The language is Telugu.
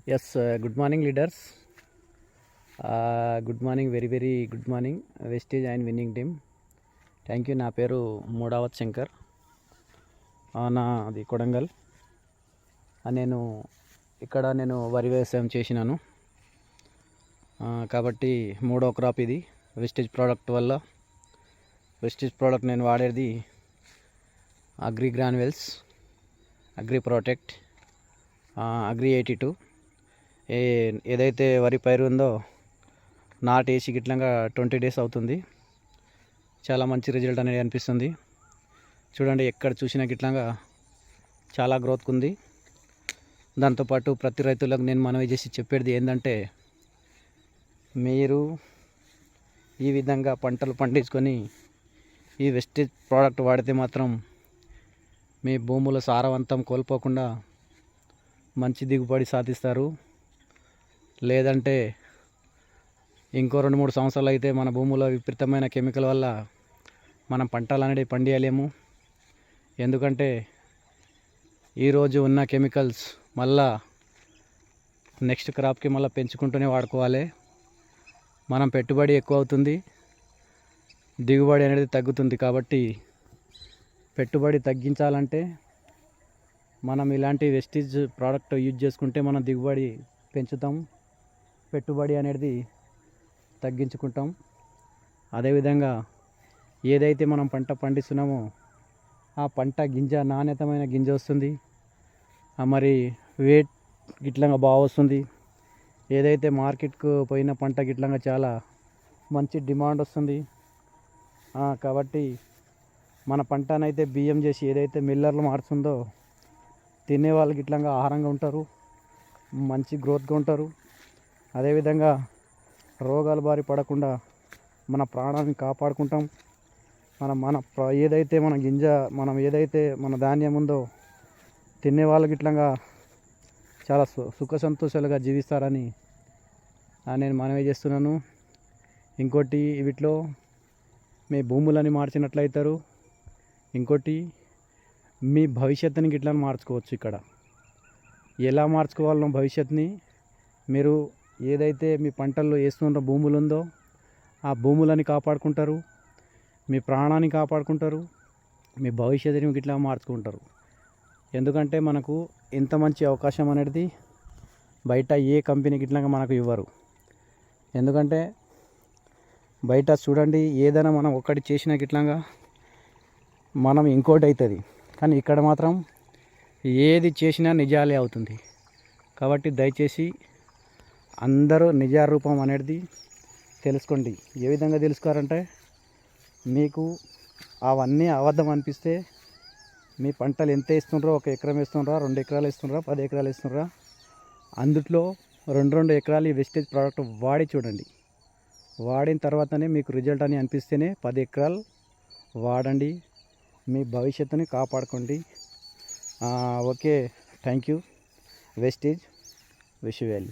Yes, good morning, leaders. Good morning, very good morning, Vestige and winning team. Thank you. నా పేరు మూడావత్ శంకర్, నాది కొడంగల్. నేను వరి వ్యవసాయం చేసినాను కాబట్టి మూడో క్రాప్ ఇది. వెస్టేజ్ ప్రోడక్ట్ వల్ల వెస్టేజ్ ప్రోడక్ట్ నేను వాడేది agri granules, agri protect, agri 82. ఏదైతే వరి పైరు ఉందో నాటేసి గిట్లంగా 20 days అవుతుంది. చాలా మంచి రిజల్ట్ అనేది అనిపిస్తుంది. చూడండి, ఎక్కడ చూసినా గిట్లంగా చాలా గ్రోత్ ఉంది. దాంతోపాటు ప్రతి రైతులకు నేను మనవి చేసి చెప్పేది ఏంటంటే, మీరు ఈ విధంగా పంటలు పండించుకొని ఈ వెస్టేజ్ ప్రోడక్ట్ వాడితే మాత్రం మీ భూముల సారవంతం కోల్పోకుండా మంచి దిగుబడి సాధిస్తారు. లేదంటే ఇంకో 2-3 సంవత్సరాలు అయితే మన భూములో విపరీతమైన కెమికల్ వల్ల మనం పంటలు అనేది పండియలేము. ఎందుకంటే ఈరోజు ఉన్న కెమికల్స్ మళ్ళా నెక్స్ట్ క్రాప్కి మళ్ళీ పెంచుకుంటూనే వాడుకోవాలి. మనం పెట్టుబడి ఎక్కువ అవుతుంది, దిగుబడి అనేది తగ్గుతుంది. కాబట్టి పెట్టుబడి తగ్గించాలంటే మనం ఇలాంటి వెస్టేజ్ ప్రోడక్ట్ యూజ్ చేసుకుంటే మనం దిగుబడి పెంచుతాం, పెట్టుబడి అనేది తగ్గించుకుంటాం. అదేవిధంగా ఏదైతే మనం పంట పండిస్తున్నామో ఆ పంట గింజ నాణ్యతమైన గింజ వస్తుంది, మరి వెయిట్ గిట్లంగా బాగా వస్తుంది. ఏదైతే మార్కెట్కు పోయిన పంట గిట్లంగా చాలా మంచి డిమాండ్ వస్తుంది. కాబట్టి మన పంటనైతే బియ్యం చేసి ఏదైతే మిల్లర్లు మారుతుందో తినే వాళ్ళకి ఇట్లంగా ఆహారంగా ఉంటారు, మంచి గ్రోత్గా ఉంటారు. అదేవిధంగా రోగాల బారి పడకుండా మన ప్రాణాన్ని కాపాడుకుంటాం. ఏదైతే మన గింజ ఏదైతే మన ధాన్యం ఉందో తినే వాళ్ళకి ఇట్లంగా చాలా సుఖ సంతోషాలుగా జీవిస్తారని నేను మనవి చేస్తున్నాను. ఇంకోటి, వీటిలో మీ భూములని మార్చినట్లయితారు. ఇంకోటి, మీ భవిష్యత్తుని గిట్లా మార్చుకోవచ్చు. ఇక్కడ ఎలా మార్చుకోవాలనో భవిష్యత్తుని మీరు ఏదైతే మీ పంటల్లో వేస్తున్న భూములు ఉందో ఆ భూములని కాపాడుకుంటారు, మీ ప్రాణాన్ని కాపాడుకుంటారు, మీ భవిష్యత్తుని గిట్లా మార్చుకుంటారు. ఎందుకంటే మనకు ఇంత మంచి అవకాశం అనేది బయట ఏ కంపెనీ గిట్లంగా మనకు ఇవ్వరు. ఎందుకంటే బయట చూడండి, ఏదైనా మనం ఒక్కటి చేసిన గిట్లంగా మనం ఇంకోటి అవుతుంది, కానీ ఇక్కడ మాత్రం ఏది చేసినా నిజాలే అవుతుంది. కాబట్టి దయచేసి అందరూ నిజారూపం అనేది తెలుసుకోండి. ఏ విధంగా తెలుసుకోవాలంటే, మీకు అవన్నీ అబద్ధం అనిపిస్తే మీ పంటలు ఎంత వేస్తుండ్రో, 1 ఎకరం వేస్తుండ్రా, 2 ఎకరాలు వేస్తుండ్రా, 10 ఎకరాలు వేస్తుండ్రా, అందుట్లో 2 ఎకరాలు ఈ వెస్టేజ్ ప్రోడక్ట్ వాడి చూడండి. వాడిన తర్వాతనే మీకు రిజల్ట్ అని అనిపిస్తేనే 10 ఎకరాలు వాడండి. మీ భవిష్యత్తుని కాపాడుకోండి. Okay, thank you. వెస్టేజ్ విష్ యూ వెల్.